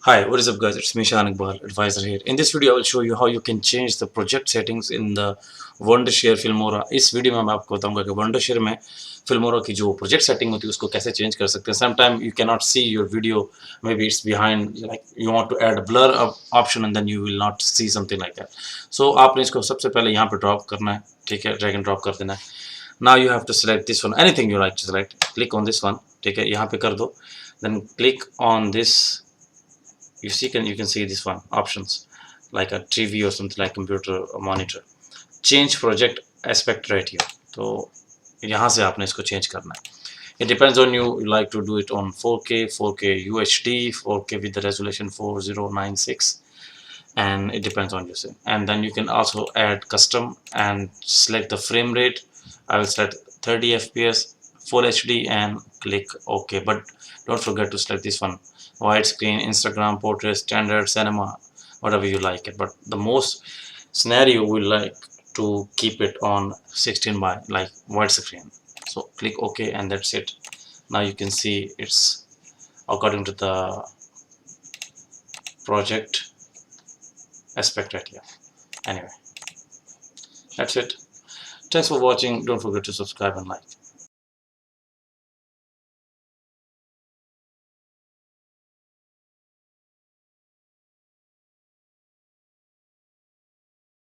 Hi, what is up guys? It's me Shan Iqbal, advisor here. In this video, I will show you how you can change the project settings in the Wondershare Filmora. इस video में मैं आपको बताऊंगा कि Wondershare में Filmora की जो project setting होती है उसको कैसे change कर सकते हैं. Sometimes you cannot see your video, maybe it's behind, like you want to add a blur option and then you will not see something like that. So आपने इसको सबसे पहले यहाँ पे drop करना है, ठीक है, drag and drop कर देना है. Now you have to select this one, anything you like to select. Click on this one, ठीक है, यहाँ पे कर दो. Then click on this. You can see this one options like a TV or something like computer or monitor. Change project aspect ratio. तो यहाँ से आपने इसको change करना है. It depends on you. You like to do it on 4K, 4K UHD, 4K with the resolution 4096, and it depends on you. And then you can also add custom and select the frame rate. I will select 30 FPS, Full HD, and click OK. But don't forget to select this one: widescreen, Instagram, portrait, standard, cinema, whatever you like it. But the most scenario we like to keep it on 16 by like widescreen. So click OK, and that's it. Now you can see it's according to the project aspect ratio. Anyway, that's it. Thanks for watching. Don't forget to subscribe and like.